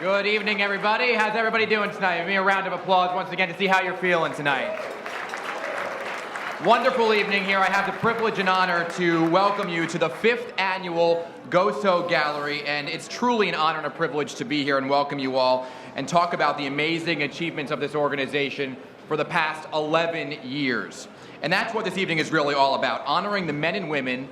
Good evening, everybody. How's everybody doing tonight? Give me a round of applause once again to see how you're feeling tonight. Wonderful evening here. I have the privilege and honor to welcome you to the 5th annual GOSO Gallery, and it's truly an honor and a privilege to be here and welcome you all and talk about the amazing achievements of this organization for the past 11 years. And that's what this evening is really all about, honoring the men and women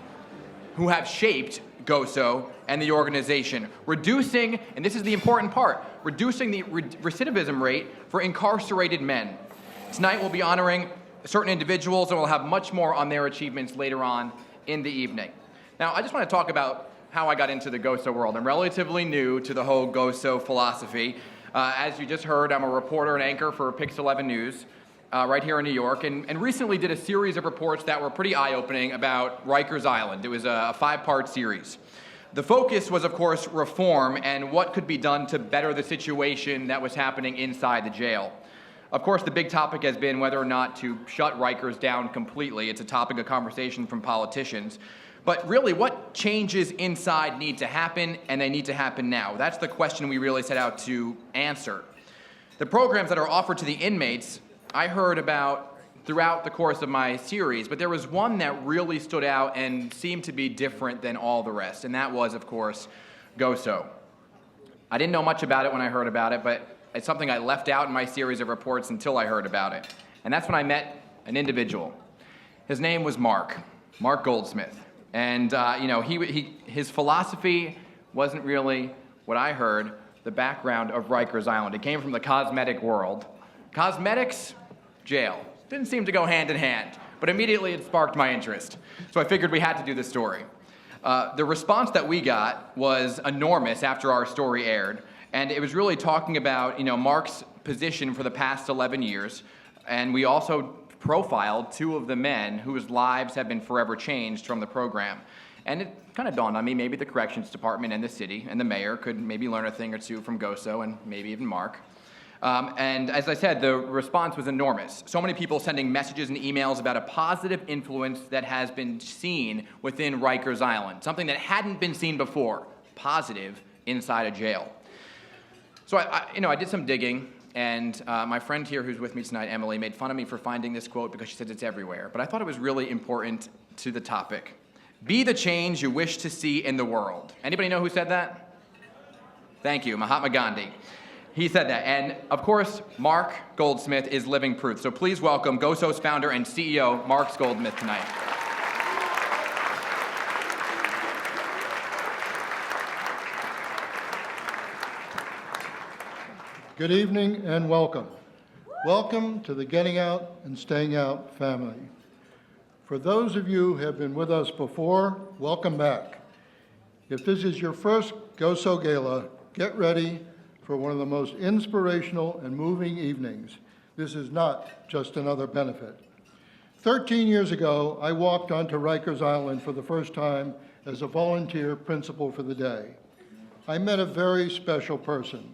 who have shaped GOSO and the organization, reducing, and this is the important part, reducing the recidivism rate for incarcerated men. Tonight we'll be honoring certain individuals, and we'll have much more on their achievements later on in the evening. Now, I just want to talk about how I got into the GOSO world. I'm relatively new to the whole GOSO philosophy. As you just heard, I'm a reporter and anchor for Pix 11 News right here in New York, and recently did a series of reports that were pretty eye-opening about Rikers Island. It was a 5-part series. The focus was, of course, reform and what could be done to better the situation that was happening inside the jail. Of course, the big topic has been whether or not to shut Rikers down completely. It's a topic of conversation from politicians. But really, what changes inside need to happen, and they need to happen now? That's the question we really set out to answer. The programs that are offered to the inmates, I heard about throughout the course of my series, but there was one that really stood out and seemed to be different than all the rest, and that was, of course, GOSO. I didn't know much about it when I heard about it, but it's something I left out in my series of reports until I heard about it. And that's when I met an individual. His name was Mark Goldsmith. And his philosophy wasn't really what I heard, the background of Rikers Island. It came from the cosmetic world. Cosmetics, jail. Didn't seem to go hand in hand, but immediately it sparked my interest. So I figured we had to do this story. The response that we got was enormous after our story aired, and it was really talking about Mark's position for the past 11 years, and we also profiled 2 of the men whose lives have been forever changed from the program. And it kind of dawned on me, maybe the corrections department and the city and the mayor could maybe learn a thing or two from GOSO and maybe even Mark. And as I said, the response was enormous. So many people sending messages and emails about a positive influence that has been seen within Rikers Island, something that hadn't been seen before, positive inside a jail. So I did some digging, and my friend here who's with me tonight, Emily, made fun of me for finding this quote because she says it's everywhere. But I thought it was really important to the topic. Be the change you wish to see in the world. Anybody know who said that? Thank you, Mahatma Gandhi. He said that, and of course, Mark Goldsmith is living proof. So please welcome GOSO's founder and CEO, Mark Goldsmith, tonight. Good evening and welcome. Welcome to the Getting Out and Staying Out family. For those of you who have been with us before, welcome back. If this is your first GOSO Gala, get ready for one of the most inspirational and moving evenings. This is not just another benefit. 13 years ago, I walked onto Rikers Island for the first time as a volunteer principal for the day. I met a very special person,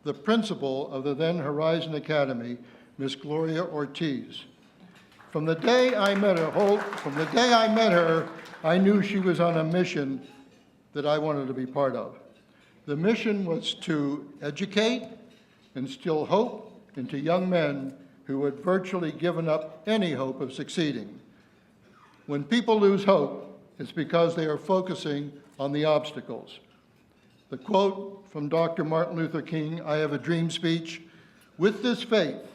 the principal of the then Horizon Academy, Miss Gloria Ortiz. From the day I met her, I knew she was on a mission that I wanted to be part of. The mission was to educate, instill hope into young men who had virtually given up any hope of succeeding. When people lose hope, it's because they are focusing on the obstacles. The quote from Dr. Martin Luther King, "I have a dream" speech, "With this faith,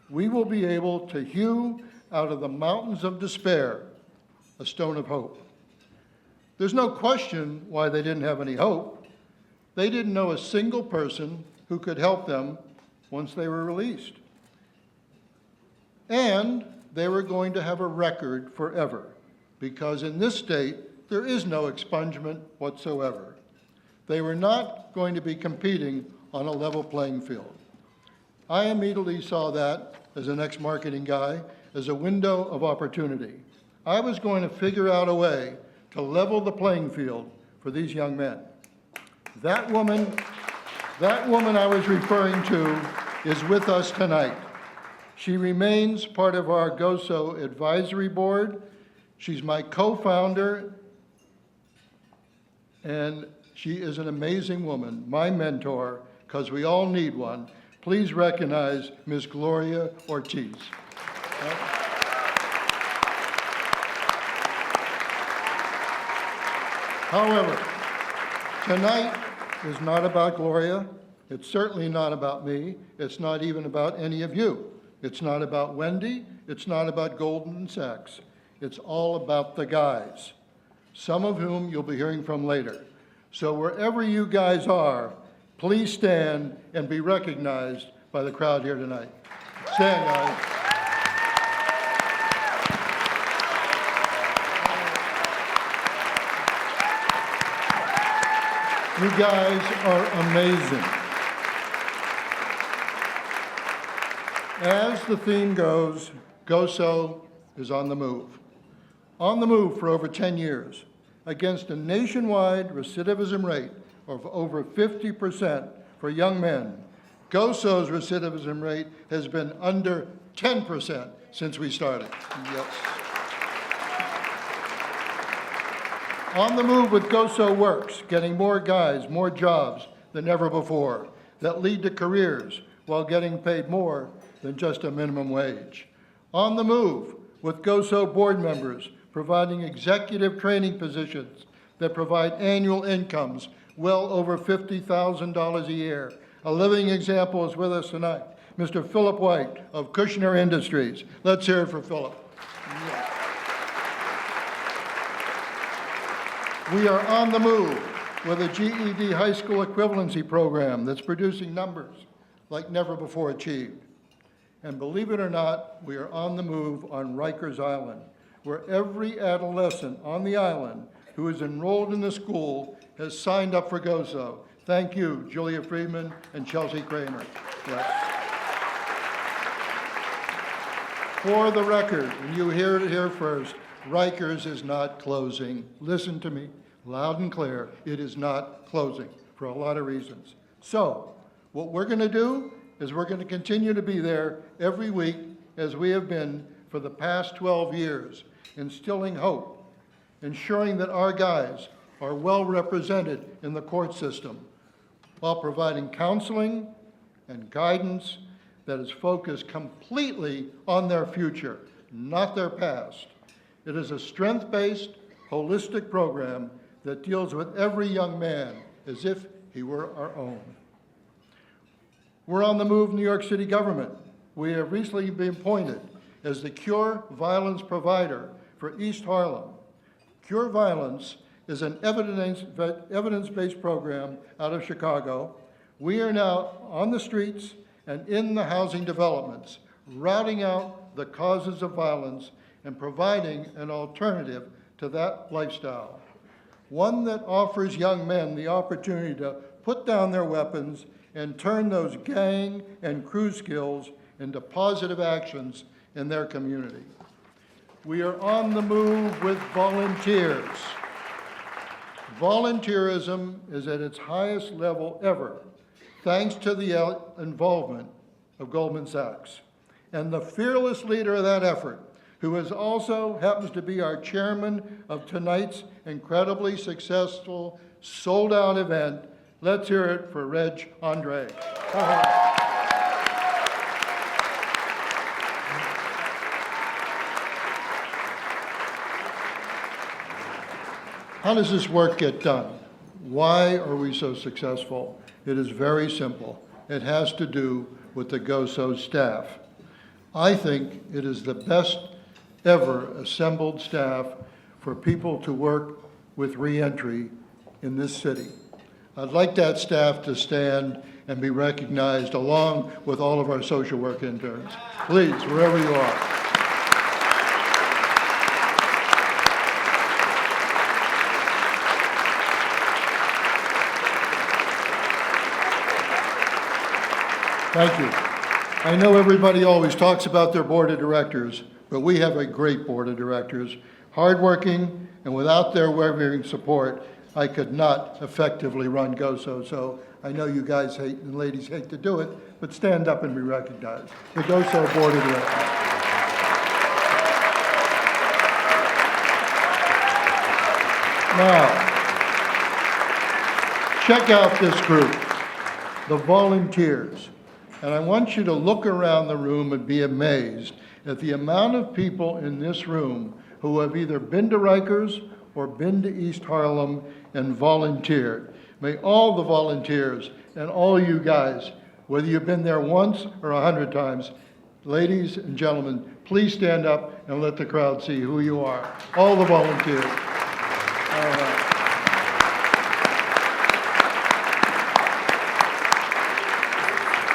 we will be able to hew out of the mountains of despair a stone of hope." There's no question why they didn't have any hope. They didn't know a single person who could help them once they were released. And they were going to have a record forever, because in this state, there is no expungement whatsoever. They were not going to be competing on a level playing field. I immediately saw that, as an ex-marketing guy, as a window of opportunity. I was going to figure out a way to level the playing field for these young men. That woman I was referring to is with us tonight. She remains part of our GOSO advisory board. She's my co-founder, and she is an amazing woman, my mentor, because we all need one. Please recognize Ms. Gloria Ortiz. However, tonight is not about Gloria. It's certainly not about me. It's not even about any of you. It's not about Wendy. It's not about Goldman and Sachs. It's all about the guys, some of whom you'll be hearing from later. So wherever you guys are, please stand and be recognized by the crowd here tonight. Stand, guys. You guys are amazing. As the theme goes, GOSO is on the move. On the move for over 10 years, against a nationwide recidivism rate of over 50% for young men. GOSO's recidivism rate has been under 10% since we started. Yes. On the move with GOSO works, getting more guys, more jobs than ever before that lead to careers while getting paid more than just a minimum wage. On the move with GOSO board members, providing executive training positions that provide annual incomes well over $50,000 a year. A living example is with us tonight, Mr. Philip White of Kushner Industries. Let's hear it for Philip. Yeah. We are on the move with a GED high school equivalency program that's producing numbers like never before achieved. And believe it or not, we are on the move on Rikers Island, where every adolescent on the island who is enrolled in the school has signed up for GOSO. Thank you, Julia Friedman and Chelsea Kramer. Yes. For the record, and you hear it here first, Rikers is not closing. Listen to me loud and clear. It is not closing for a lot of reasons. So what we're going to do is we're going to continue to be there every week as we have been for the past 12 years, instilling hope, ensuring that our guys are well represented in the court system while providing counseling and guidance that is focused completely on their future, not their past. It is a strength-based, holistic program that deals with every young man as if he were our own. We're on the move, New York City government. We have recently been appointed as the Cure Violence provider for East Harlem. Cure Violence is an evidence-based program out of Chicago. We are now on the streets and in the housing developments, routing out the causes of violence and providing an alternative to that lifestyle. One that offers young men the opportunity to put down their weapons and turn those gang and crew skills into positive actions in their community. We are on the move with volunteers. Volunteerism is at its highest level ever, thanks to the involvement of Goldman Sachs. And the fearless leader of that effort, who is also happens to be our chairman of tonight's incredibly successful sold-out event. Let's hear it for Reg Andre. How does this work get done? Why are we so successful? It is very simple. It has to do with the GOSO staff. I think it is the best ever assembled staff for people to work with reentry in this city. I'd like that staff to stand and be recognized along with all of our social work interns. Please, wherever you are. Thank you. I know everybody always talks about their board of directors, but we have a great board of directors, hardworking, and without their unwavering support, I could not effectively run GOSO. So I know you guys hate and ladies hate to do it, but stand up and be recognized. The GOSO board of directors. Now, check out this group. the volunteers. And I want you to look around the room and be amazed at the amount of people in this room who have either been to Rikers or been to East Harlem and volunteered. May all the volunteers and all you guys, whether you've been there once or 100 times, ladies and gentlemen, please stand up and let the crowd see who you are. All the volunteers. All right.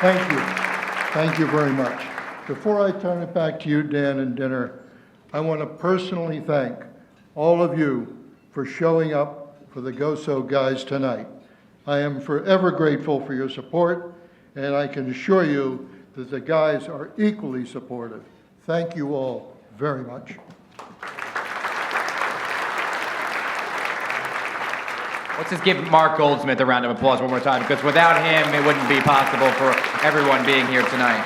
Thank you. Thank you very much. Before I turn it back to you, Dan, and dinner, I want to personally thank all of you for showing up for the GOSO guys tonight. I am forever grateful for your support, and I can assure you that the guys are equally supportive. Thank you all very much. Let's just give Mark Goldsmith a round of applause one more time, because without him, it wouldn't be possible for everyone being here tonight.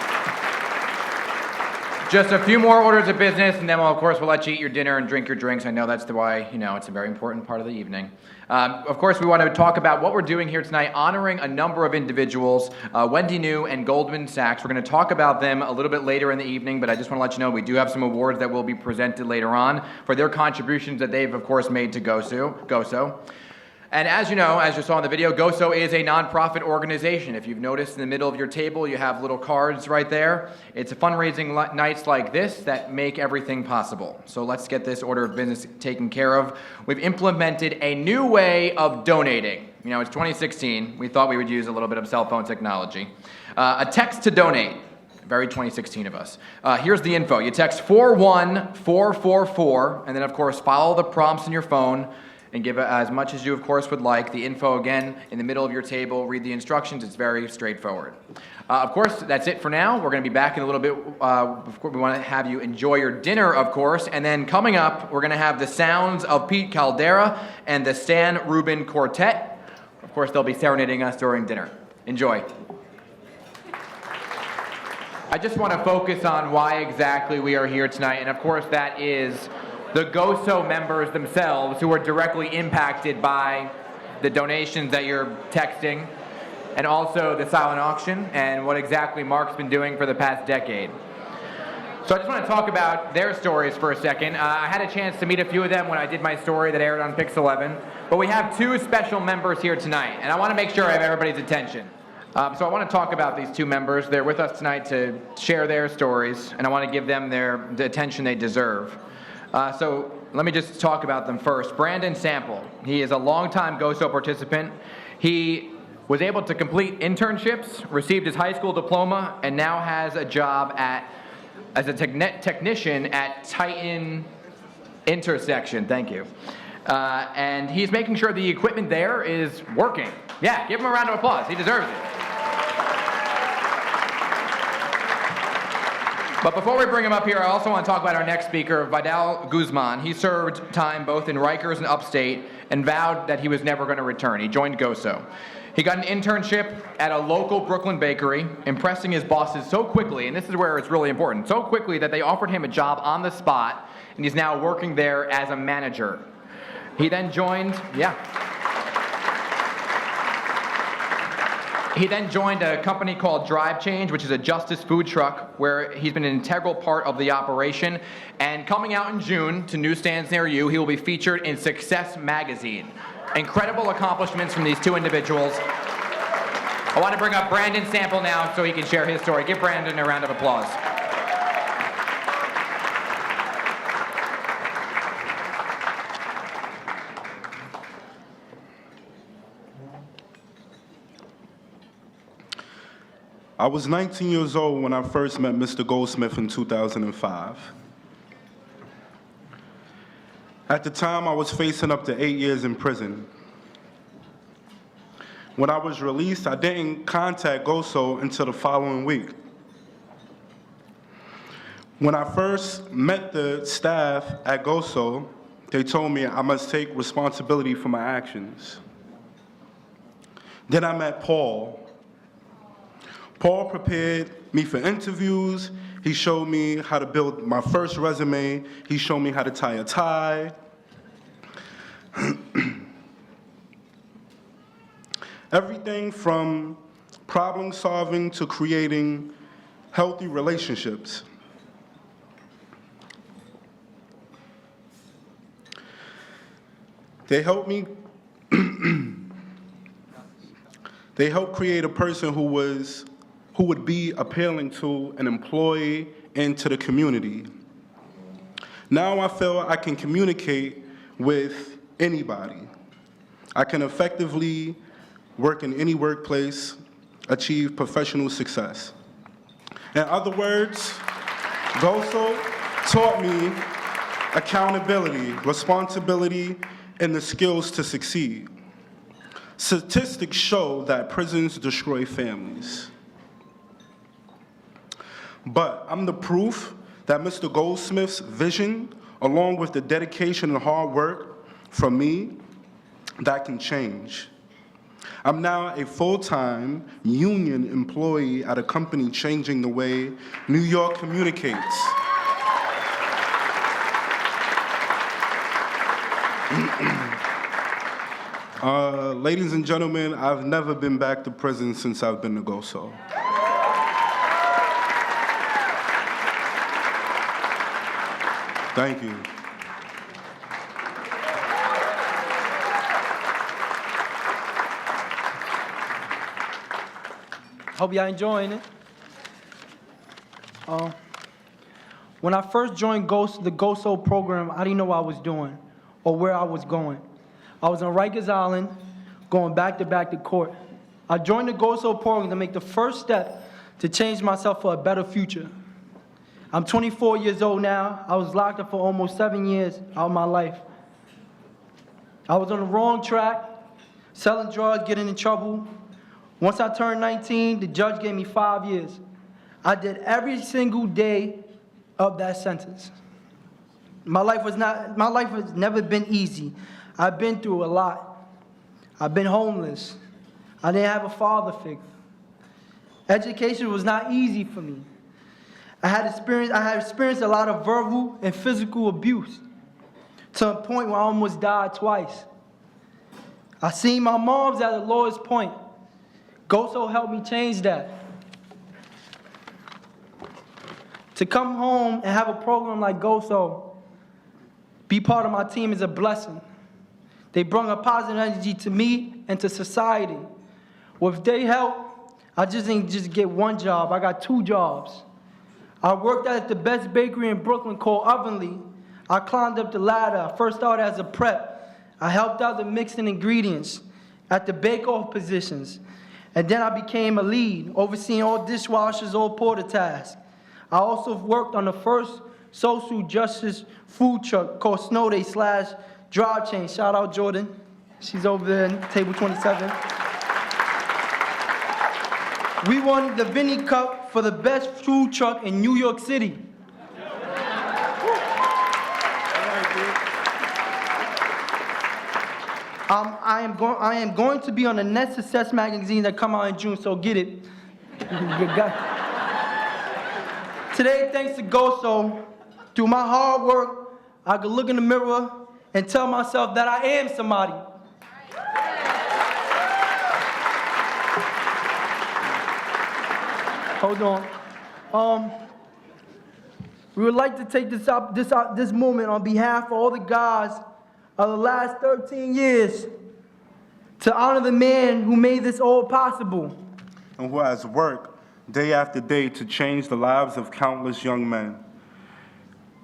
Just a few more orders of business, and then, of course, we'll let you eat your dinner and drink your drinks. I know that's why, it's a very important part of the evening. Of course, we want to talk about what we're doing here tonight, honoring a number of individuals, Wendy New and Goldman Sachs. We're going to talk about them a little bit later in the evening, but I just want to let you know we do have some awards that will be presented later on for their contributions that they've, of course, made to GOSO. And as you know, as you saw in the video, GOSO is a nonprofit organization. If you've noticed in the middle of your table, you have little cards right there. It's fundraising nights like this that make everything possible. So let's get this order of business taken care of. We've implemented a new way of donating. It's 2016. We thought we would use a little bit of cell phone technology. A text to donate. Very 2016 of us. Here's the info. You text 41444, and then, of course, follow the prompts in your phone and give as much as you, of course, would like. The info, again, in the middle of your table. Read the instructions. It's very straightforward. Of course, that's it for now. We're going to be back in a little bit. We want to have you enjoy your dinner, of course. And then coming up, we're going to have the sounds of Pete Caldera and the San Rubin Quartet. Of course, they'll be serenading us during dinner. Enjoy. I just want to focus on why exactly we are here tonight. And, of course, that is the GOSO members themselves who are directly impacted by the donations that you're texting, and also the silent auction and what exactly Mark's been doing for the past decade. So I just want to talk about their stories for a second. I had a chance to meet a few of them when I did my story that aired on Pix 11, but we have two special members here tonight, and I want to make sure I have everybody's attention. So I want to talk about these two members. They're with us tonight to share their stories, and I want to give them the attention they deserve. So let me just talk about them first. Brandon Sample. He is a longtime GOSO participant. He was able to complete internships, received his high school diploma, and now has a job as a technician at Titan Intersection. Thank you. And he's making sure the equipment there is working. Yeah, give him a round of applause. He deserves it. But before we bring him up here, I also want to talk about our next speaker, Vidal Guzman. He served time both in Rikers and upstate and vowed that he was never going to return. He joined GOSO. He got an internship at a local Brooklyn bakery, impressing his bosses so quickly, and this is where it's really important, so quickly that they offered him a job on the spot, and he's now working there as a manager. He then joined, He then joined a company called Drive Change, which is a justice food truck, where he's been an integral part of the operation. And coming out in June to newsstands near you, he will be featured in Success Magazine. Incredible accomplishments from these two individuals. I want to bring up Brandon Sample now so he can share his story. Give Brandon a round of applause. I was 19 years old when I first met Mr. Goldsmith in 2005. At the time, I was facing up to 8 years in prison. When I was released, I didn't contact GOSO until the following week. When I first met the staff at GOSO, they told me I must take responsibility for my actions. Then I met Paul. Paul prepared me for interviews. He showed me how to build my first resume. He showed me how to tie a tie. Everything from problem solving to creating healthy relationships. They helped create a person who would be appealing to an employee and to the community. Now I feel I can communicate with anybody. I can effectively work in any workplace, achieve professional success. In other words, GOSO taught me accountability, responsibility, and the skills to succeed. Statistics show that prisons destroy families. But I'm the proof that Mr. Goldsmith's vision, along with the dedication and hard work from me, that can change. I'm now a full-time union employee at a company changing the way New York communicates. Ladies and gentlemen, I've never been back to prison since I've been to GOSO. Thank you. Hope y'all enjoying it. When I first joined the GOSO program, I didn't know what I was doing or where I was going. I was on Rikers Island, going back to court. I joined the GOSO program to make the first step to change myself for a better future. I'm 24 years old now. I was locked up for almost 7 years out of my life. I was on the wrong track, selling drugs, getting in trouble. Once I turned 19, the judge gave me 5 years. I did every single day of that sentence. My life has never been easy. I've been through a lot. I've been homeless. I didn't have a father figure. Education was not easy for me. I had experienced a lot of verbal and physical abuse to a point where I almost died twice. I seen my mom's at the lowest point. GOSO helped me change that. To come home and have a program like GOSO, be part of my team is a blessing. They bring a positive energy to me and to society. With their help, I just didn't just get one job, I got 2 jobs. I worked at the best bakery in Brooklyn called Ovenly. I climbed up the ladder. I first started as a prep. I helped out the mixing ingredients at the bake-off positions. And then I became a lead, overseeing all dishwashers, all porter tasks. I also worked on the first social justice food truck called Snow Day / Drive Chain. Shout out Jordan. She's over there in table 27. We won the Vinny Cup for the best food truck in New York City. I am going to be on the next Success magazine that come out in June, so get it. Today, thanks to GOSO, through my hard work, I can look in the mirror and tell myself that I am somebody. Hold on. We would like to take this moment on behalf of all the guys of the last 13 years to honor the man who made this all possible. And who has worked day after day to change the lives of countless young men.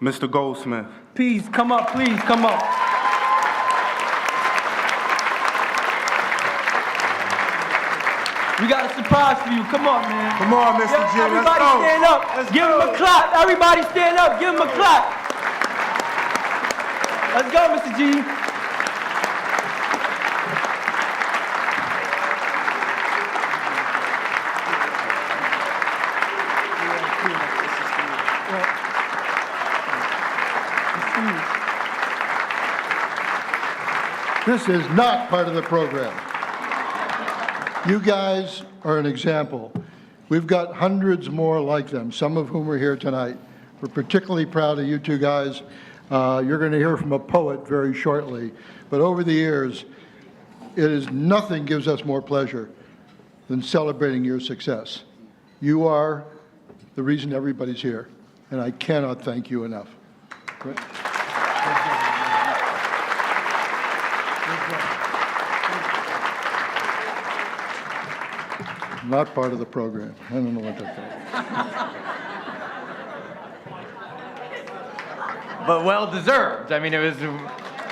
Mr. Goldsmith. Please, come up, please, come up. We got a surprise for you. Come on, man. Come on, Mr. G. Everybody stand up. Give him a clap. Everybody stand up. Give him a clap. Let's go, Mr. G. This is not part of the program. You guys are an example. We've got hundreds more like them, some of whom are here tonight. We're particularly proud of you 2 guys. You're going to hear from a poet very shortly. But over the years, nothing gives us more pleasure than celebrating your success. You are the reason everybody's here, and I cannot thank you enough. Not part of the program. I don't know what that's about. But well deserved. I mean, it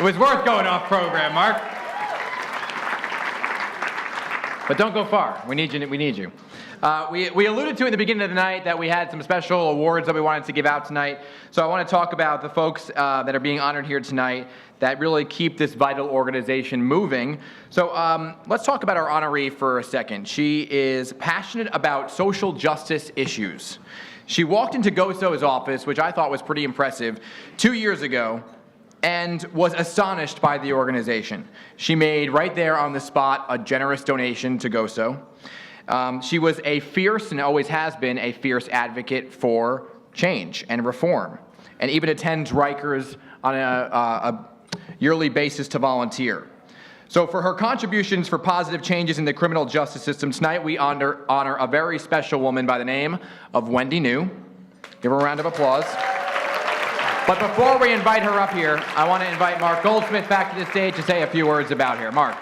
was worth going off program, Mark. But don't go far. We need you. We need you. We alluded to in the beginning of the night that we had some special awards that we wanted to give out tonight. So I want to talk about the folks that are being honored here tonight that really keep this vital organization moving. So let's talk about our honoree for a second. She is passionate about social justice issues. She walked into GOSO's office, which I thought was pretty impressive, 2 years ago, and was astonished by the organization. She made, right there on the spot, a generous donation to GOSO. She was a fierce, and always has been, a fierce advocate for change and reform, and even attends Rikers on a yearly basis to volunteer. So for her contributions for positive changes in the criminal justice system, tonight we honor a very special woman by the name of Wendy New. Give her a round of applause. But before we invite her up here, I want to invite Mark Goldsmith back to the stage to say a few words about her. Mark.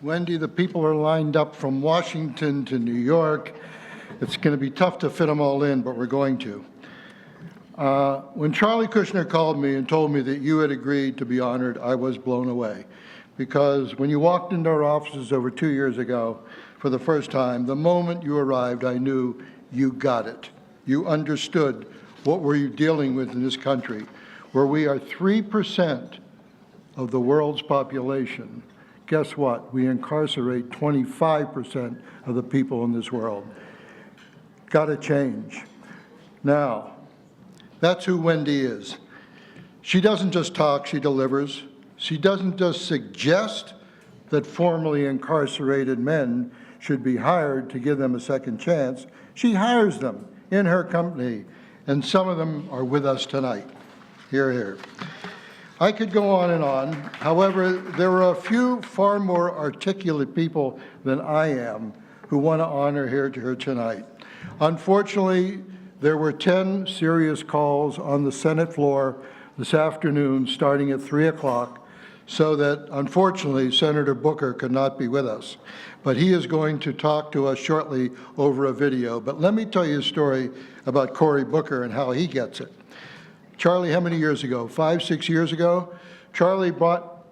Wendy, the people are lined up from Washington to New York. It's going to be tough to fit them all in, but we're going to. When Charlie Kushner called me and told me that you had agreed to be honored, I was blown away. Because when you walked into our offices over 2 years ago for the first time, the moment you arrived, I knew you got it. You understood what we're dealing with in this country, where we are 3% of the world's population. Guess what? We incarcerate 25% of the people in this world. Got to change. Now, that's who Wendy is. She doesn't just talk, she delivers. She doesn't just suggest that formerly incarcerated men should be hired to give them a second chance. She hires them in her company, and some of them are with us tonight. Hear, hear. I could go on and on. However, there are a few far more articulate people than I am who want to honor her tonight. Unfortunately, there were 10 serious calls on the Senate floor this afternoon, starting at 3 o'clock, so that, unfortunately, Senator Booker could not be with us. But he is going to talk to us shortly over a video. But let me tell you a story about Cory Booker and how he gets it. Charlie, how many years ago? 5, 6 years ago? Charlie brought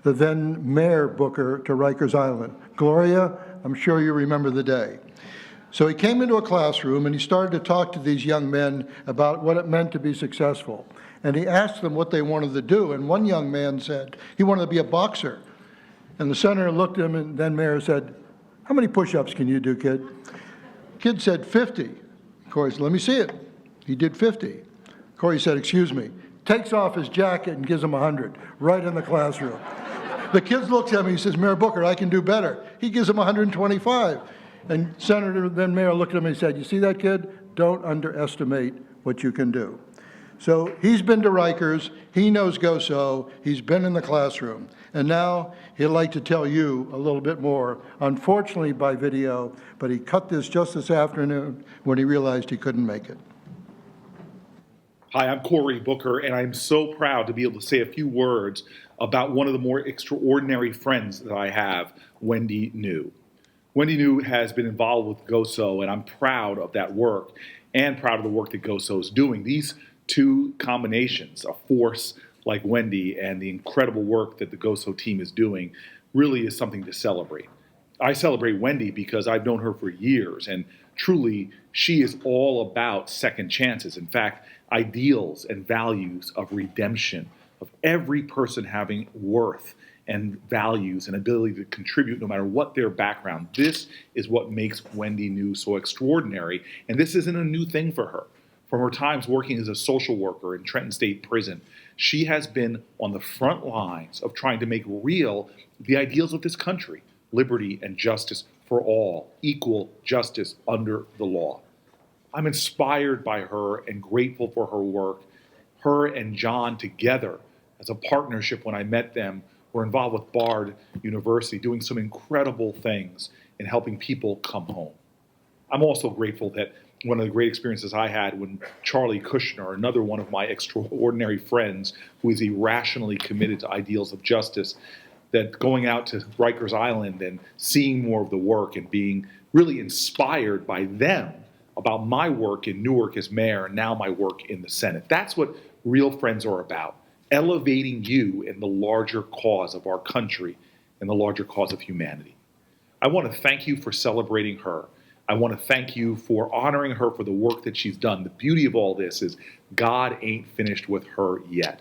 the then Mayor Booker to Rikers Island. Gloria, I'm sure you remember the day. So he came into a classroom and he started to talk to these young men about what it meant to be successful. And he asked them what they wanted to do. And one young man said he wanted to be a boxer. And the senator looked at him, and then Mayor said, "How many push-ups can you do, kid?" Kid said 50. Cory said, "Let me see it." He did 50. Cory said, "Excuse me." Takes off his jacket and gives him 100 right in the classroom. The kid looks at me, he says, "Mayor Booker, I can do better." He gives him 125. And Senator, then Mayor, looked at him and said, "You see that, kid? Don't underestimate what you can do." So he's been to Rikers, he knows GOSO, he's been in the classroom, and now he'd like to tell you a little bit more, unfortunately by video, but he cut this just this afternoon when he realized he couldn't make it. Hi, I'm Cory Booker, and I'm so proud to be able to say a few words about one of the more extraordinary friends that I have, Wendy New. Wendy New has been involved with GOSO, and I'm proud of that work and proud of the work that GOSO is doing. These two combinations, a force like Wendy and the incredible work that the GOSO team is doing, really is something to celebrate. I celebrate Wendy because I've known her for years, and truly, she is all about second chances. In fact, ideals and values of redemption, of every person having worth and values and ability to contribute no matter what their background. This is what makes Wendy New so extraordinary, and this isn't a new thing for her. From her times working as a social worker in Trenton State Prison, she has been on the front lines of trying to make real the ideals of this country: liberty and justice for all, equal justice under the law. I'm inspired by her and grateful for her work. Her and John together as a partnership, when I met them, We're involved with Bard University, doing some incredible things in helping people come home. I'm also grateful that one of the great experiences I had when Charlie Kushner, another one of my extraordinary friends who is irrationally committed to ideals of justice, that going out to Rikers Island and seeing more of the work and being really inspired by them about my work in Newark as mayor and now my work in the Senate. That's what real friends are about, elevating you in the larger cause of our country and the larger cause of humanity. I want to thank you for celebrating her. I want to thank you for honoring her for the work that she's done. The beauty of all this is God ain't finished with her yet.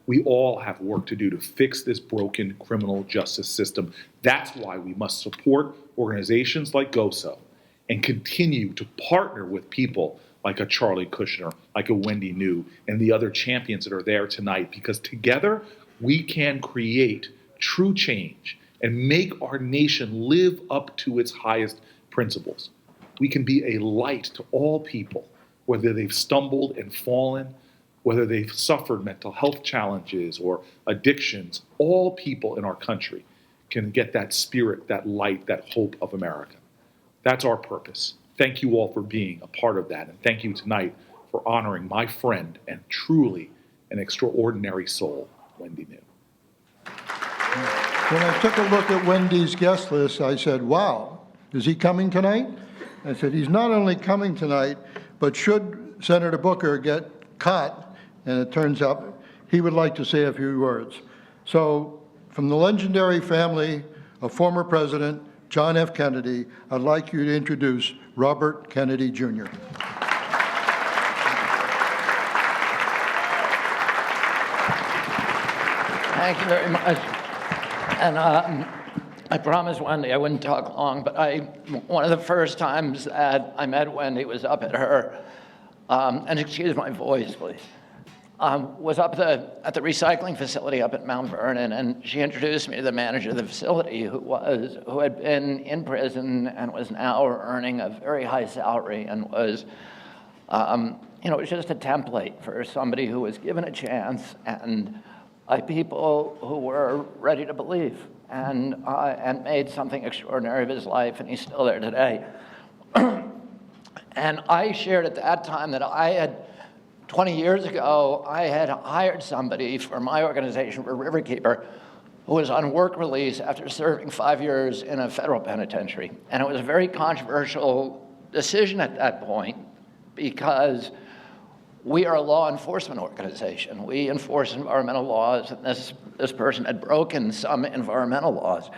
We all have work to do to fix this broken criminal justice system. That's why we must support organizations like GOSO and continue to partner with people like a Charlie Kushner, like a Wendy New, and the other champions that are there tonight, because together we can create true change and make our nation live up to its highest principles. We can be a light to all people, whether they've stumbled and fallen, whether they've suffered mental health challenges or addictions. All people in our country can get that spirit, that light, that hope of America. That's our purpose. Thank you all for being a part of that, and thank you tonight for honoring my friend and truly an extraordinary soul, Wendy New. When I took a look at Wendy's guest list, I said, wow, is he coming tonight? I said, he's not only coming tonight, but should Senator Booker get caught, and it turns out he would like to say a few words. So from the legendary family of former President John F. Kennedy, I'd like you to introduce Robert Kennedy Jr. Thank you very much. And I promised Wendy I wouldn't talk long, but one of the first times that I met Wendy was up at her, and excuse my voice, please, was up at the recycling facility up at Mount Vernon, and she introduced me to the manager of the facility who had been in prison and was now earning a very high salary and was, it was just a template for somebody who was given a chance and by people who were ready to believe and made something extraordinary of his life, and he's still there today. And I shared at that time that 20 years ago, I had hired somebody for my organization, for Riverkeeper, who was on work release after serving 5 years in a federal penitentiary. And it was a very controversial decision at that point because we are a law enforcement organization. We enforce environmental laws, and this person had broken some environmental laws.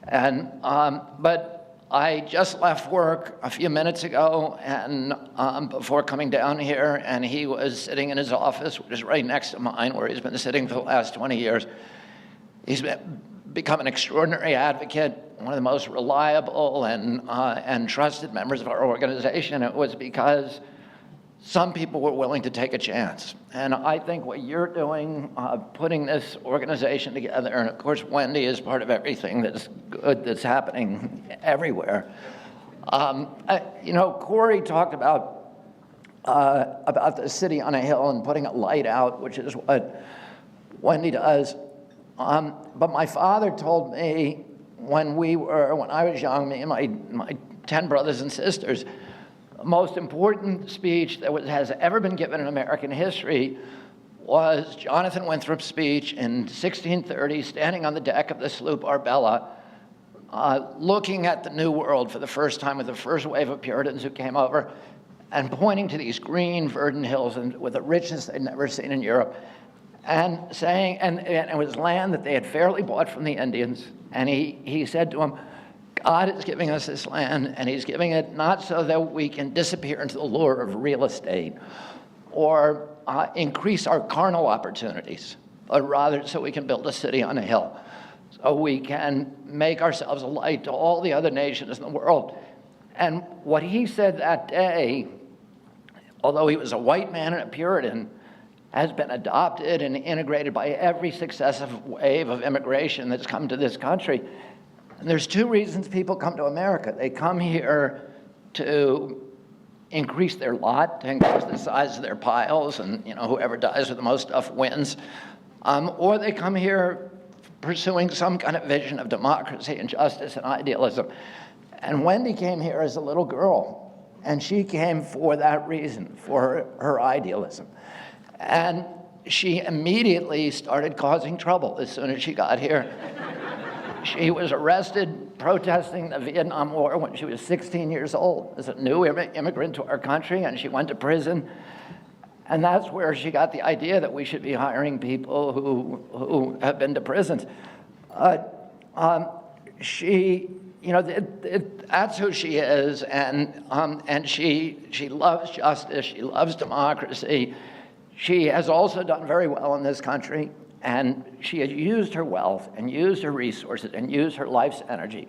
And, but I just left work a few minutes ago and before coming down here, and he was sitting in his office, which is right next to mine, where he's been sitting for the last 20 years. He's become an extraordinary advocate, one of the most reliable and trusted members of our organization. It was because some people were willing to take a chance. And I think what you're doing, putting this organization together, and of course Wendy is part of everything that's good that's happening everywhere. Corey talked about the city on a hill and putting a light out, which is what Wendy does. But my father told me when I was young, me and my 10 brothers and sisters, the most important speech that has ever been given in American history was Jonathan Winthrop's speech in 1630, standing on the deck of the sloop Arbella, looking at the New World for the first time with the first wave of Puritans who came over, and pointing to these green, verdant hills and with a richness they'd never seen in Europe, and saying, and it was land that they had fairly bought from the Indians, and he said to them, God is giving us this land, and he's giving it not so that we can disappear into the lure of real estate or increase our carnal opportunities, but rather so we can build a city on a hill, so we can make ourselves a light to all the other nations in the world. And what he said that day, although he was a white man and a Puritan, has been adopted and integrated by every successive wave of immigration that's come to this country. And there's two reasons people come to America. They come here to increase their lot, to increase the size of their piles, and whoever dies with the most stuff wins. Or they come here pursuing some kind of vision of democracy and justice and idealism. And Wendy came here as a little girl, and she came for that reason, for her idealism. And she immediately started causing trouble as soon as she got here. She was arrested protesting the Vietnam War when she was 16 years old as a new immigrant to our country, and she went to prison. And that's where she got the idea that we should be hiring people who have been to prisons. She, you know, that's who she is, and she loves justice, she loves democracy. She has also done very well in this country, and she has used her wealth and used her resources and used her life's energy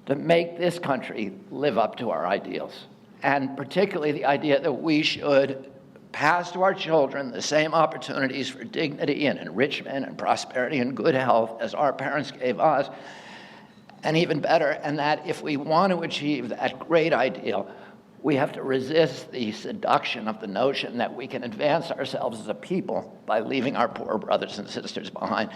to make this country live up to our ideals, and particularly the idea that we should pass to our children the same opportunities for dignity and enrichment and prosperity and good health as our parents gave us, and even better, and that if we want to achieve that great ideal, we have to resist the seduction of the notion that we can advance ourselves as a people by leaving our poor brothers and sisters behind.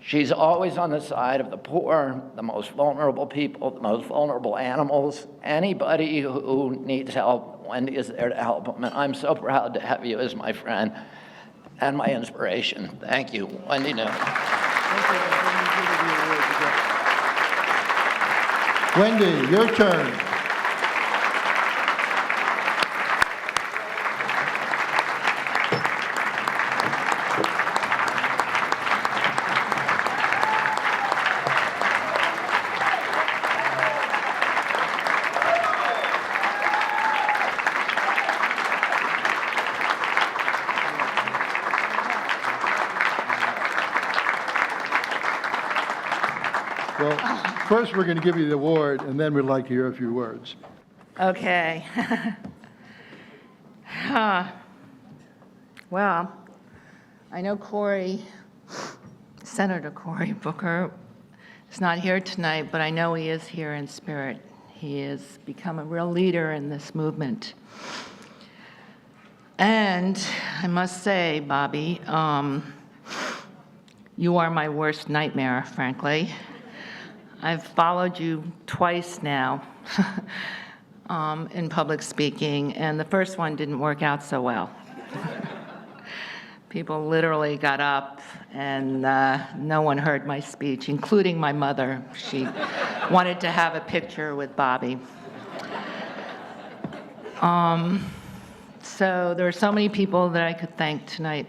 She's always on the side of the poor, the most vulnerable people, the most vulnerable animals, anybody who needs help. Wendy is there to help them, and I'm so proud to have you as my friend and my inspiration. Thank you, Wendy New. Wendy, your turn. Well, first we're going to give you the award, and then we'd like to hear a few words. Okay. Well, I know Senator Cory Booker is not here tonight, but I know he is here in spirit. He has become a real leader in this movement. And I must say, Bobby, you are my worst nightmare, frankly. I've followed you twice now in public speaking, and the first one didn't work out so well. People literally got up, and no one heard my speech, including my mother. She wanted to have a picture with Bobby. So there are so many people that I could thank tonight,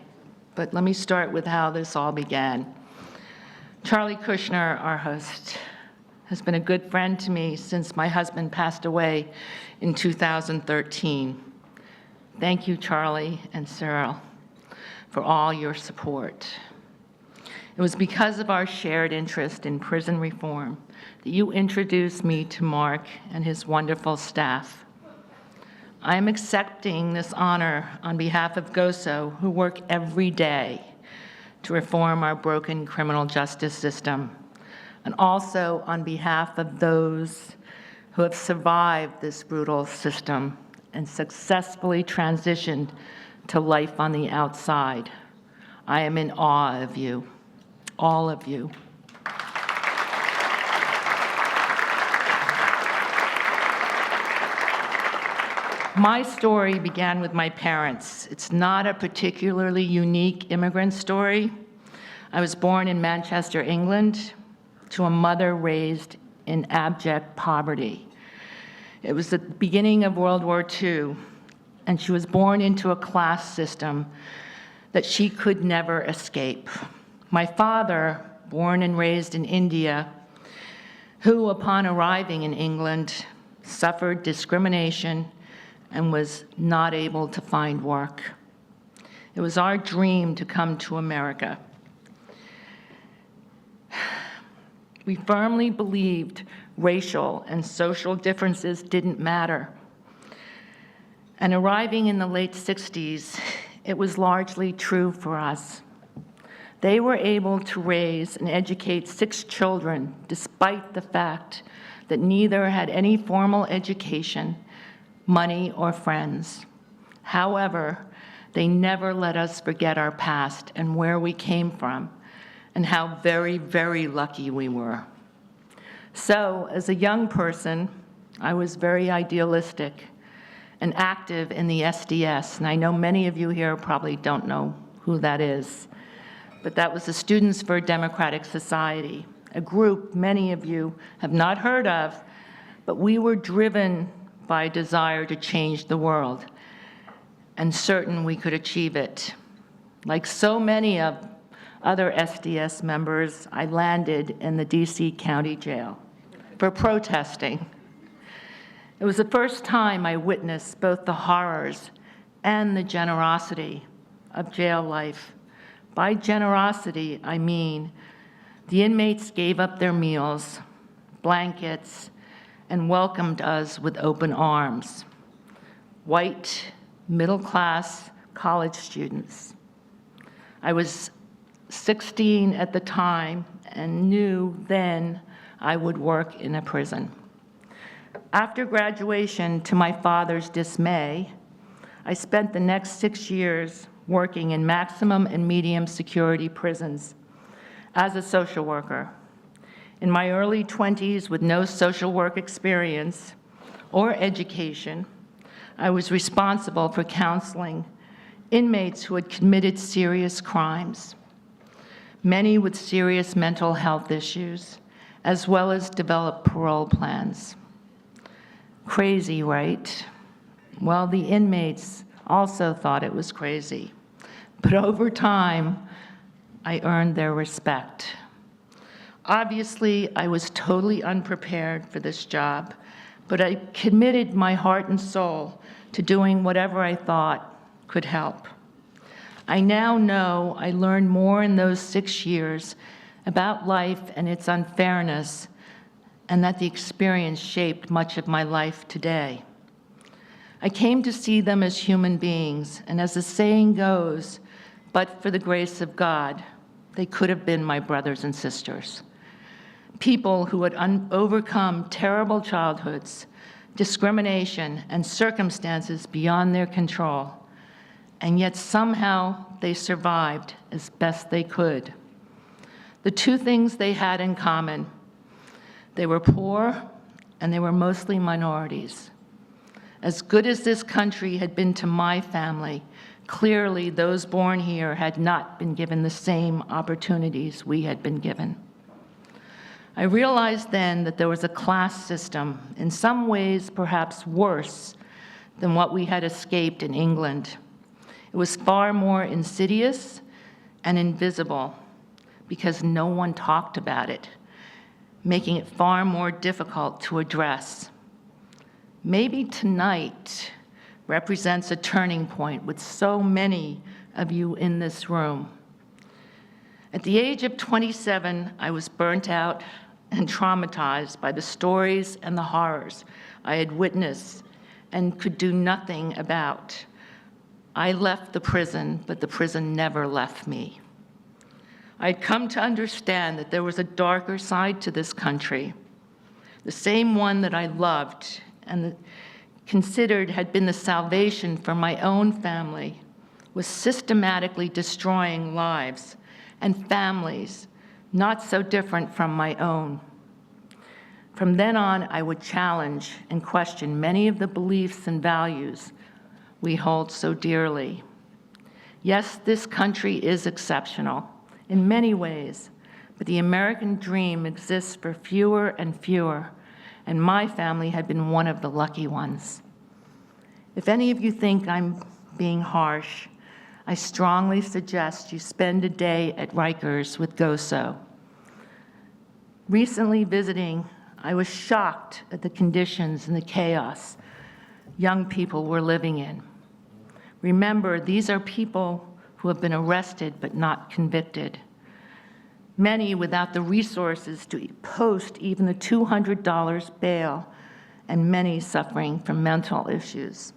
but let me start with how this all began. Charlie Kushner, our host, has been a good friend to me since my husband passed away in 2013. Thank you, Charlie and Cyril, for all your support. It was because of our shared interest in prison reform that you introduced me to Mark and his wonderful staff. I am accepting this honor on behalf of GOSO, who work every day to reform our broken criminal justice system, and also on behalf of those who have survived this brutal system and successfully transitioned to life on the outside. I am in awe of you, all of you. My story began with my parents. It's not a particularly unique immigrant story. I was born in Manchester, England, to a mother raised in abject poverty. It was the beginning of World War II, and she was born into a class system that she could never escape. My father, born and raised in India, who upon arriving in England suffered discrimination and was not able to find work. It was our dream to come to America. We firmly believed racial and social differences didn't matter. And arriving in the late 60s, it was largely true for us. They were able to raise and educate 6 children, despite the fact that neither had any formal education, money, or friends. However, they never let us forget our past and where we came from, and how very, very lucky we were. So, as a young person, I was very idealistic and active in the SDS, and I know many of you here probably don't know who that is, but that was the Students for a Democratic Society, a group many of you have not heard of, but we were driven by a desire to change the world, and certain we could achieve it. Like so many of other SDS members, I landed in the DC County Jail for protesting. It was the first time I witnessed both the horrors and the generosity of jail life. By generosity, I mean the inmates gave up their meals, blankets, and welcomed us with open arms. White, middle-class college students. I was 16 at the time and knew then I would work in a prison. After graduation, to my father's dismay, I spent the next 6 years working in maximum and medium security prisons as a social worker. In my early 20s, with no social work experience or education, I was responsible for counseling inmates who had committed serious crimes, many with serious mental health issues, as well as developed parole plans. Crazy, right? Well, the inmates also thought it was crazy. But over time, I earned their respect. Obviously, I was totally unprepared for this job, but I committed my heart and soul to doing whatever I thought could help. I now know I learned more in those 6 years about life and its unfairness, and that the experience shaped much of my life today. I came to see them as human beings, and as the saying goes, but for the grace of God, they could have been my brothers and sisters. People who had overcome terrible childhoods, discrimination, and circumstances beyond their control, and yet somehow they survived as best they could. The two things they had in common: they were poor, and they were mostly minorities. As good as this country had been to my family, clearly those born here had not been given the same opportunities we had been given. I realized then that there was a class system, in some ways perhaps worse than what we had escaped in England. It was far more insidious and invisible because no one talked about it, making it far more difficult to address. Maybe tonight represents a turning point with so many of you in this room. At the age of 27, I was burnt out and traumatized by the stories and the horrors I had witnessed and could do nothing about. I left the prison, but the prison never left me. I'd come to understand that there was a darker side to this country, the same one that I loved and considered had been the salvation for my own family, was systematically destroying lives and families not so different from my own. From then on, I would challenge and question many of the beliefs and values we hold so dearly. Yes, this country is exceptional in many ways, but the American dream exists for fewer and fewer, and my family had been one of the lucky ones. If any of you think I'm being harsh, I strongly suggest you spend a day at Rikers with GOSO. Recently visiting, I was shocked at the conditions and the chaos young people were living in. Remember, these are people who have been arrested but not convicted. Many without the resources to post even the $200 bail, and many suffering from mental issues.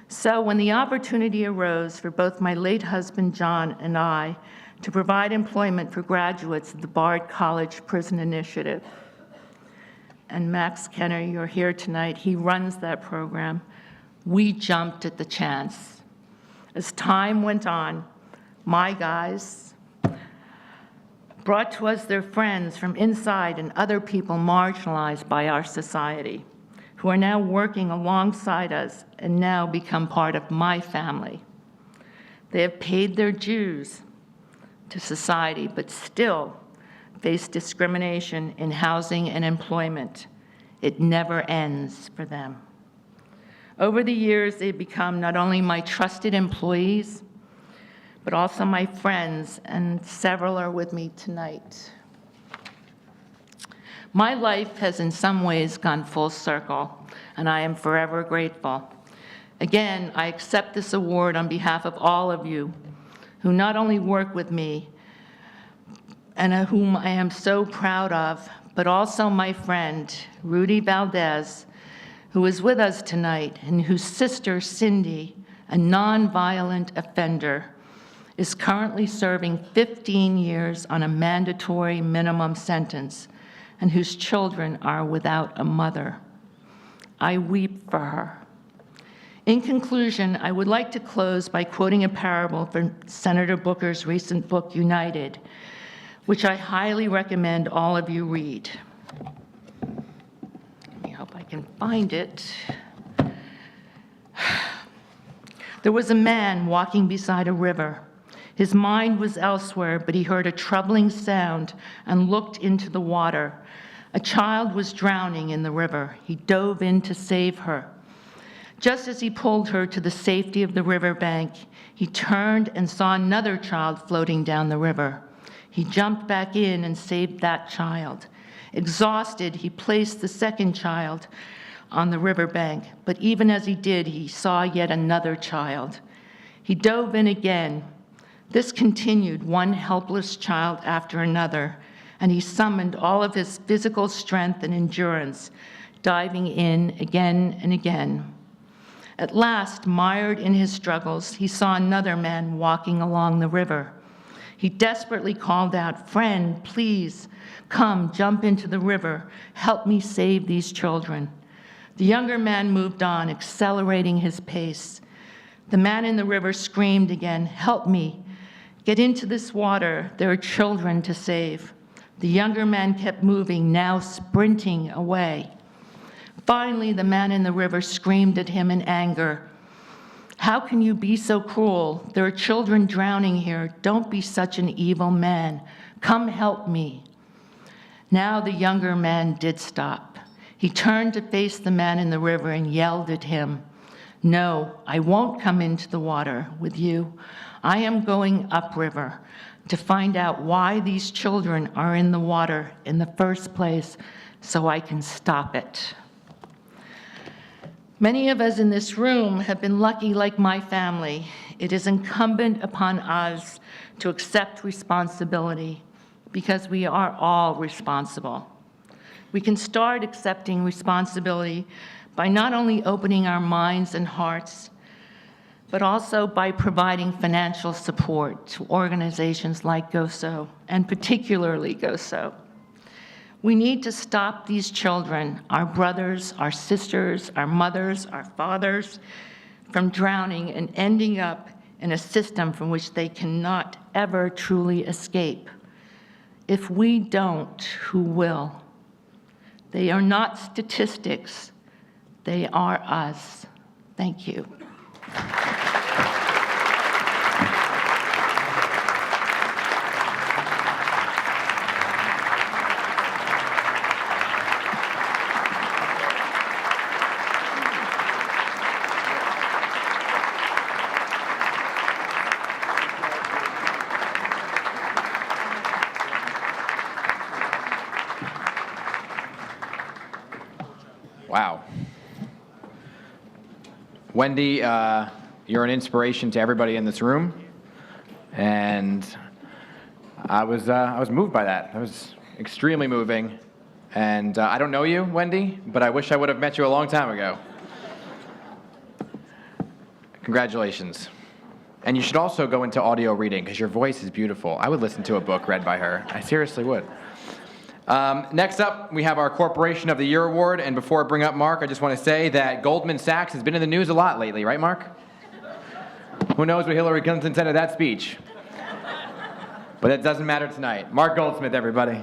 So when the opportunity arose for both my late husband, John, and I to provide employment for graduates of the Bard College Prison Initiative, and Max Kenner, you're here tonight, he runs that program, we jumped at the chance. As time went on, my guys brought to us their friends from inside and other people marginalized by our society, who are now working alongside us and now become part of my family. They have paid their dues to society, but still face discrimination in housing and employment. It never ends for them. Over the years, they've become not only my trusted employees, but also my friends, and several are with me tonight. My life has in some ways gone full circle, and I am forever grateful. Again, I accept this award on behalf of all of you who not only work with me and whom I am so proud of, but also my friend, Rudy Valdez, who is with us tonight and whose sister, Cindy, a nonviolent offender, is currently serving 15 years on a mandatory minimum sentence and whose children are without a mother. I weep for her. In conclusion, I would like to close by quoting a parable from Senator Booker's recent book, United, which I highly recommend all of you read. Let me hope I can find it. There was a man walking beside a river. His mind was elsewhere, but he heard a troubling sound and looked into the water. A child was drowning in the river. He dove in to save her. Just as he pulled her to the safety of the riverbank, he turned and saw another child floating down the river. He jumped back in and saved that child. Exhausted, he placed the second child on the riverbank, but even as he did, he saw yet another child. He dove in again. This continued, one helpless child after another, and he summoned all of his physical strength and endurance, diving in again and again. At last, mired in his struggles, he saw another man walking along the river. He desperately called out, "Friend, please, come, jump into the river. Help me save these children." The younger man moved on, accelerating his pace. The man in the river screamed again, "Help me. Get into this water. There are children to save." The younger man kept moving, now sprinting away. Finally, the man in the river screamed at him in anger, "How can you be so cruel? There are children drowning here. Don't be such an evil man. Come help me." Now the younger man did stop. He turned to face the man in the river and yelled at him, "No, I won't come into the water with you. I am going upriver to find out why these children are in the water in the first place so I can stop it." Many of us in this room have been lucky like my family. It is incumbent upon us to accept responsibility because we are all responsible. We can start accepting responsibility by not only opening our minds and hearts, but also by providing financial support to organizations like GOSO, and particularly GOSO. We need to stop these children, our brothers, our sisters, our mothers, our fathers, from drowning and ending up in a system from which they cannot ever truly escape. If we don't, who will? They are not statistics. They are us. Thank you. Wow. Wendy, you're an inspiration to everybody in this room, and I was moved by that. That was extremely moving, and I don't know you, Wendy, but I wish I would have met you a long time ago. Congratulations. And you should also go into audio reading, because your voice is beautiful. I would listen to a book read by her. I seriously would. Next up, we have our Corporation of the Year Award, and before I bring up Mark, I just want to say that Goldman Sachs has been in the news a lot lately, right, Mark? Who knows what Hillary Clinton said at that speech? But it doesn't matter tonight. Mark Goldsmith, everybody.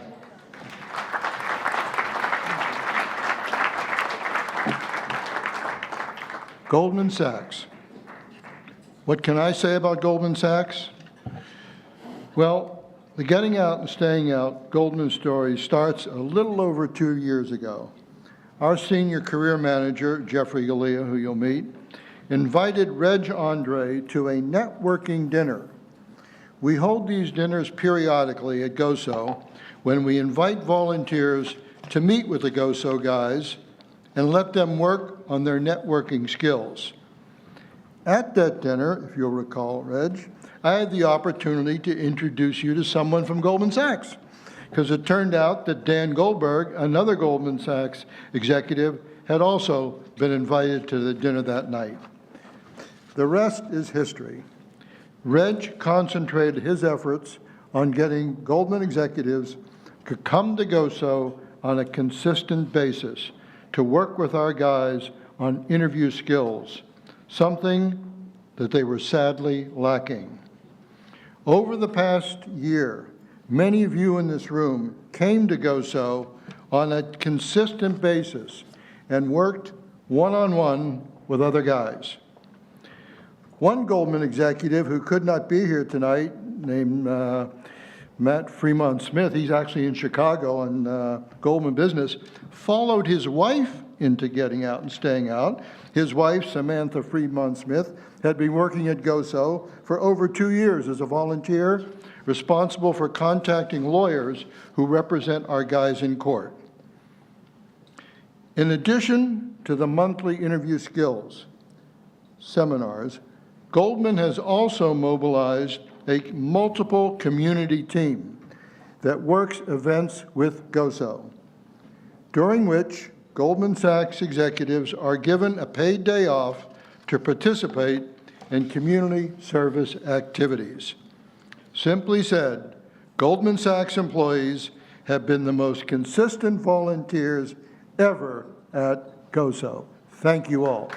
Goldman Sachs. What can I say about Goldman Sachs? Well, the getting out and staying out Goldman story starts a little over 2 years ago. Our senior career manager, Jeffrey Galea, who you'll meet, invited Reg Andre to a networking dinner. We hold these dinners periodically at GOSO when we invite volunteers to meet with the GOSO guys and let them work on their networking skills. At that dinner, if you'll recall, Reg, I had the opportunity to introduce you to someone from Goldman Sachs, because it turned out that Dan Goldberg, another Goldman Sachs executive, had also been invited to the dinner that night. The rest is history. Reg concentrated his efforts on getting Goldman executives to come to GOSO on a consistent basis to work with our guys on interview skills, something that they were sadly lacking. Over the past year, many of you in this room came to GOSO on a consistent basis and worked one-on-one with other guys. One Goldman executive who could not be here tonight, named Matt Fremont Smith, he's actually in Chicago on Goldman Business, followed his wife into getting out and staying out. His wife, Samantha Fremont Smith, had been working at GOSO for over 2 years as a volunteer, responsible for contacting lawyers who represent our guys in court. In addition to the monthly interview skills seminars, Goldman has also mobilized a multiple community team that works events with GOSO, during which Goldman Sachs executives are given a paid day off to participate in community service activities. Simply said, Goldman Sachs employees have been the most consistent volunteers ever at GOSO. Thank you all.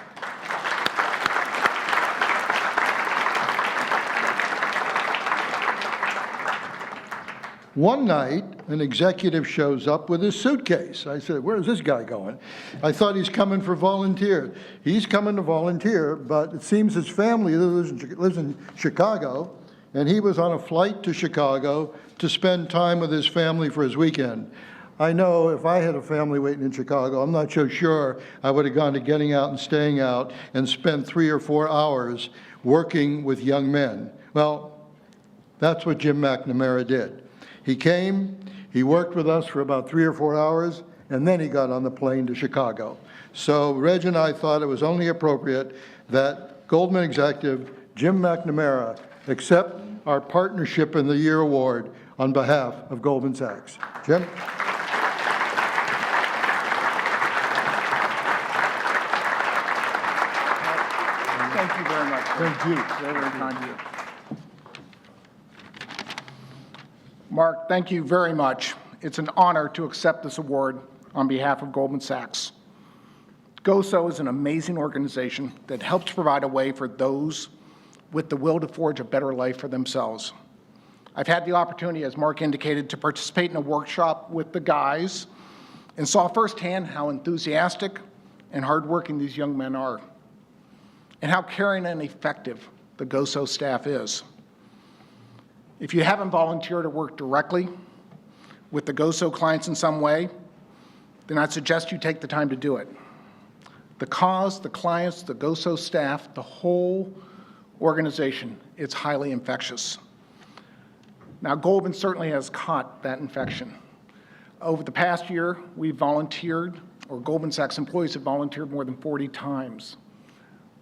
One night, an executive shows up with his suitcase. I said, where's this guy going? I thought he's coming for volunteer. He's coming to volunteer, but it seems his family lives in Chicago, and he was on a flight to Chicago to spend time with his family for his weekend. I know if I had a family waiting in Chicago, I'm not so sure I would have gone to getting out and staying out and spent 3 or 4 hours working with young men. Well, that's what Jim McNamara did. He came, he worked with us for about 3 or 4 hours, and then he got on the plane to Chicago. So Reg and I thought it was only appropriate that Goldman executive Jim McNamara accept our Partnership in the Year award on behalf of Goldman Sachs. Jim? Thank you very much. Thank you. Very, very kind of you. Mark, thank you very much. It's an honor to accept this award on behalf of Goldman Sachs. GOSO is an amazing organization that helps provide a way for those with the will to forge a better life for themselves. I've had the opportunity, as Mark indicated, to participate in a workshop with the guys and saw firsthand how enthusiastic and hardworking these young men are, and how caring and effective the GOSO staff is. If you haven't volunteered to work directly with the GOSO clients in some way, then I'd suggest you take the time to do it. The cause, the clients, the GOSO staff, the whole organization, it's highly infectious. Now, Goldman certainly has caught that infection. Over the past year, we've volunteered, or Goldman Sachs employees have volunteered more than 40 times.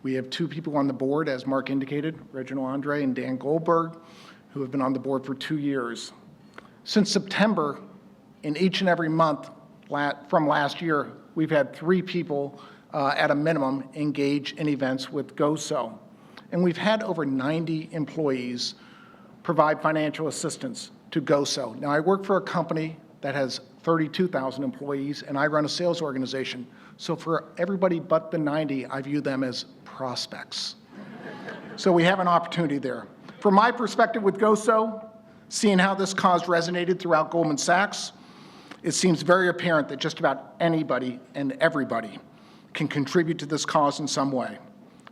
We have 2 people on the board, as Mark indicated, Reginald Andre and Dan Goldberg, who have been on the board for 2 years. Since September, in each and every month from last year, we've had 3 people at a minimum engage in events with GOSO. And we've had over 90 employees provide financial assistance to GOSO. Now, I work for a company that has 32,000 employees, and I run a sales organization. So for everybody but the 90, I view them as prospects. So we have an opportunity there. From my perspective with GOSO, Seeing how this cause resonated throughout Goldman Sachs, it seems very apparent that just about anybody and everybody can contribute to this cause in some way.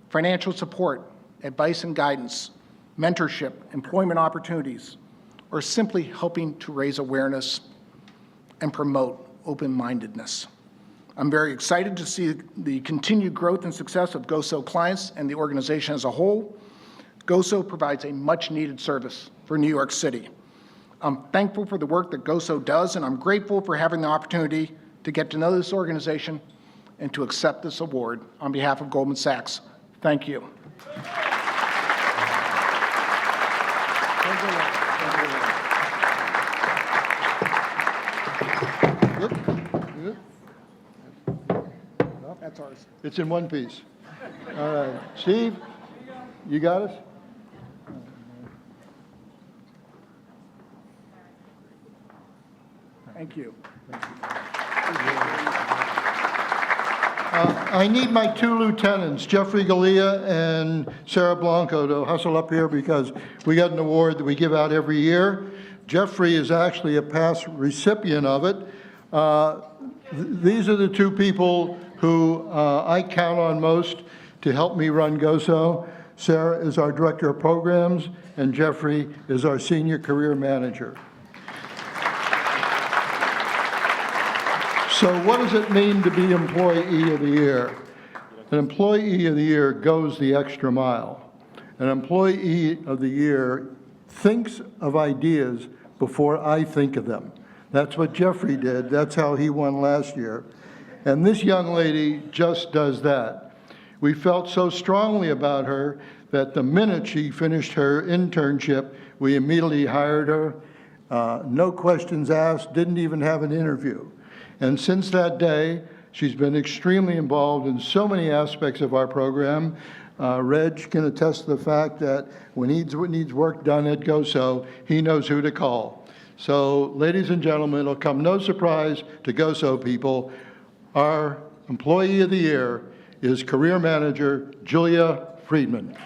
Financial support, advice and guidance, mentorship, employment opportunities, or simply helping to raise awareness and promote open-mindedness. I'm very excited to see the continued growth and success of GOSO clients and the organization as a whole. GOSO provides a much-needed service for New York City. I'm thankful for the work that GOSO does, and I'm grateful for having the opportunity to get to know this organization and to accept this award on behalf of Goldman Sachs. Thank you. That's ours. It's in one piece. All right. Steve, you got us? Thank you. I need my two lieutenants, Jeffrey Galea and Sarah Blanco, to hustle up here because we got an award that we give out every year. Jeffrey is actually a past recipient of it. These are the two people who I count on most to help me run GOSO. Sarah is our Director of Programs, and Jeffrey is our Senior Career Manager. So what does it mean to be Employee of the Year? An Employee of the Year goes the extra mile. An Employee of the Year thinks of ideas before I think of them. That's what Jeffrey did. That's how he won last year. And this young lady just does that. We felt so strongly about her that the minute she finished her internship, we immediately hired her. No questions asked, didn't even have an interview. And since that day, she's been extremely involved in so many aspects of our program. Reg can attest to the fact that when he needs work done at GOSO, he knows who to call. So, ladies and gentlemen, it'll come no surprise to GOSO people. Our Employee of the Year is Career Manager Julia Friedman.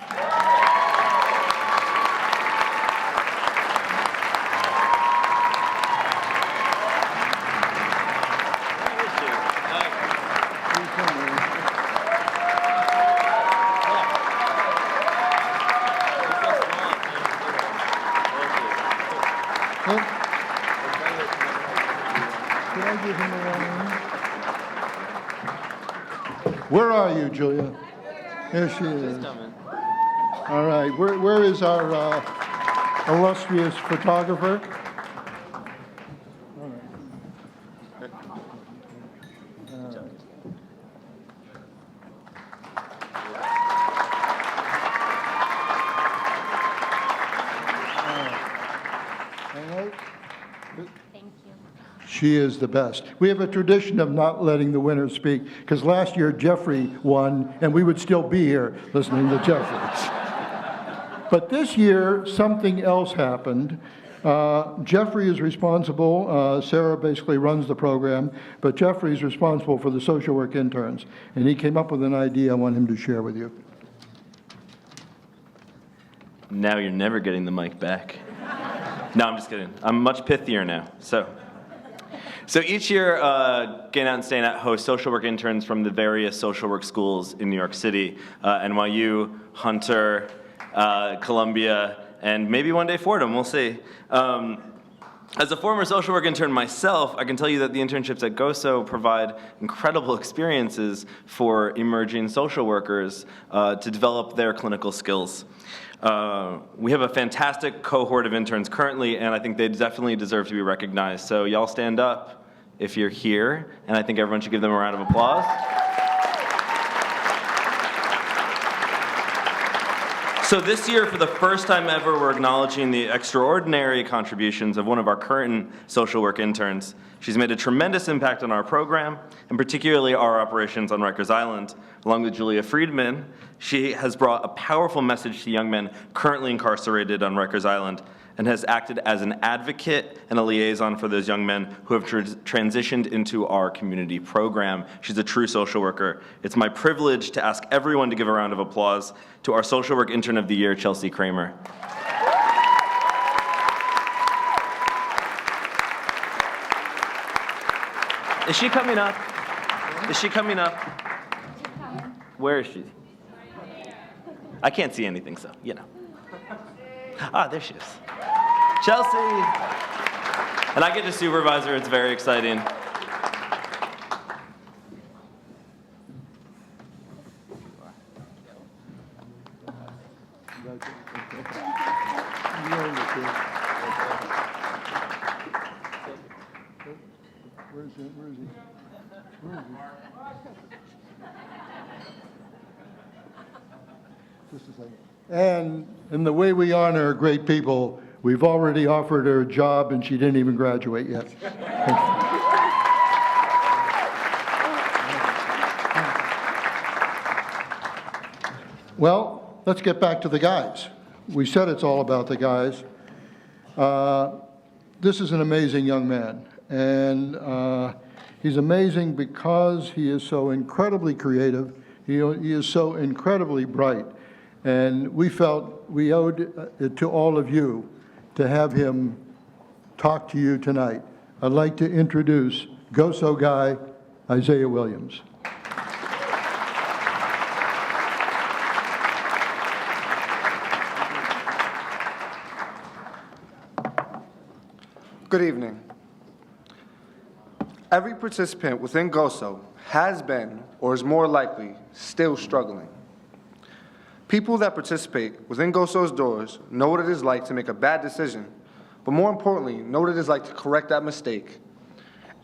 Where are you, Julia? There she is. All right. Where is our illustrious photographer? All right. She is the best. We have a tradition of not letting the winners speak, because last year Jeffrey won, and we would still be here listening to Jeffrey. But this year, something else happened. Jeffrey is responsible. Sarah basically runs the program, but Jeffrey is responsible for the social work interns, and he came up with an idea I want him to share with you. Now you're never getting the mic back. No, I'm just kidding. I'm much pithier now. So each year, Getting Out and Staying Out hosts social work interns from the various social work schools in New York City, NYU, Hunter, Columbia, and maybe one day Fordham, we'll see. As a former social work intern myself, I can tell you that the internships at GOSO provide incredible experiences for emerging social workers to develop their clinical skills. We have a fantastic cohort of interns currently, and I think they definitely deserve to be recognized. So y'all stand up if you're here, and I think everyone should give them a round of applause. So this year, for the first time ever, we're acknowledging the extraordinary contributions of one of our current social work interns. She's made a tremendous impact on our program, and particularly our operations on Rikers Island. Along with Julia Friedman, she has brought a powerful message to young men currently incarcerated on Rikers Island, and has acted as an advocate and a liaison for those young men who have transitioned into our community program. She's a true social worker. It's my privilege to ask everyone to give a round of applause to our Social Work Intern of the Year, Chelsea Kramer. Is she coming up? Is she coming up? Where is she? I can't see anything, so, you know. Ah, there she is. Chelsea! And I get to supervise her. It's very exciting. Where is he? Just a second. And in the way we honor great people, we've already offered her a job and she didn't even graduate yet. Well, let's get back to the guys. We said it's all about the guys. This is an amazing young man, and he's amazing because he is so incredibly creative. He is so incredibly bright, and we felt we owed it to all of you to have him talk to you tonight. I'd like to introduce GOSO guy Isaiah Williams. Good evening. Every participant within GOSO has been, or is more likely, still struggling. People that participate within GOSO's doors know what it is like to make a bad decision, but more importantly, know what it is like to correct that mistake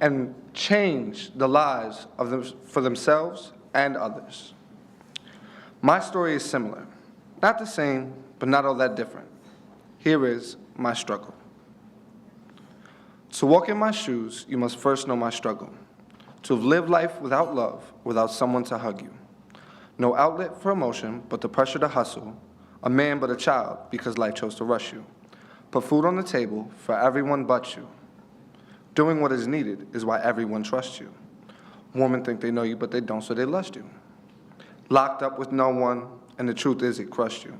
and change the lives of them for themselves and others. My story is similar. Not the same, but not all that different. Here is my struggle. To walk in my shoes, you must first know my struggle. To have lived life without love, without someone to hug you. No outlet for emotion, but the pressure to hustle. A man but a child, because life chose to rush you. Put food on the table for everyone but you. Doing what is needed is why everyone trusts you. Women think they know you, but they don't, so they lust you. Locked up with no one, and the truth is it crushed you.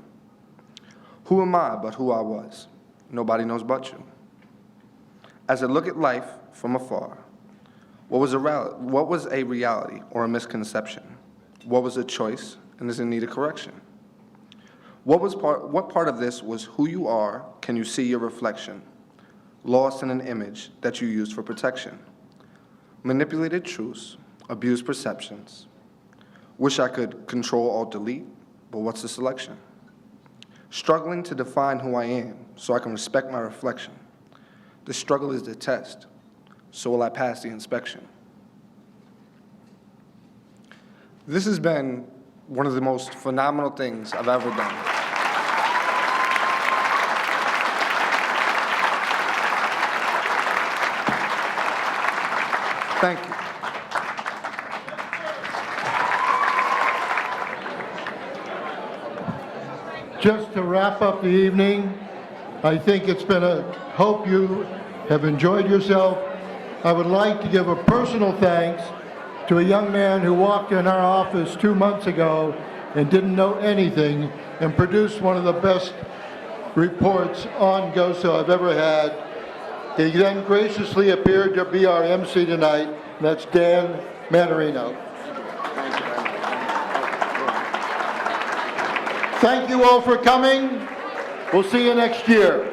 Who am I but who I was? Nobody knows but you. As I look at life from afar, what was a reality or a misconception? What was a choice and is in need of correction? What part of this was who you are, can you see your reflection? Lost in an image that you used for protection. Manipulated truths, abused perceptions. Wish I could control, alt, delete, but what's the selection? Struggling to define who I am so I can respect my reflection. The struggle is the test, so will I pass the inspection? This has been one of the most phenomenal things I've ever done. Thank you. Just to wrap up the evening, I think it's been hope you have enjoyed yourself. I would like to give a personal thanks to a young man who walked in our office 2 months ago and didn't know anything and produced one of the best reports on GOSO I've ever had. He then graciously appeared to be our MC tonight, and that's Dan Mannarino. Thank you all for coming. We'll see you next year.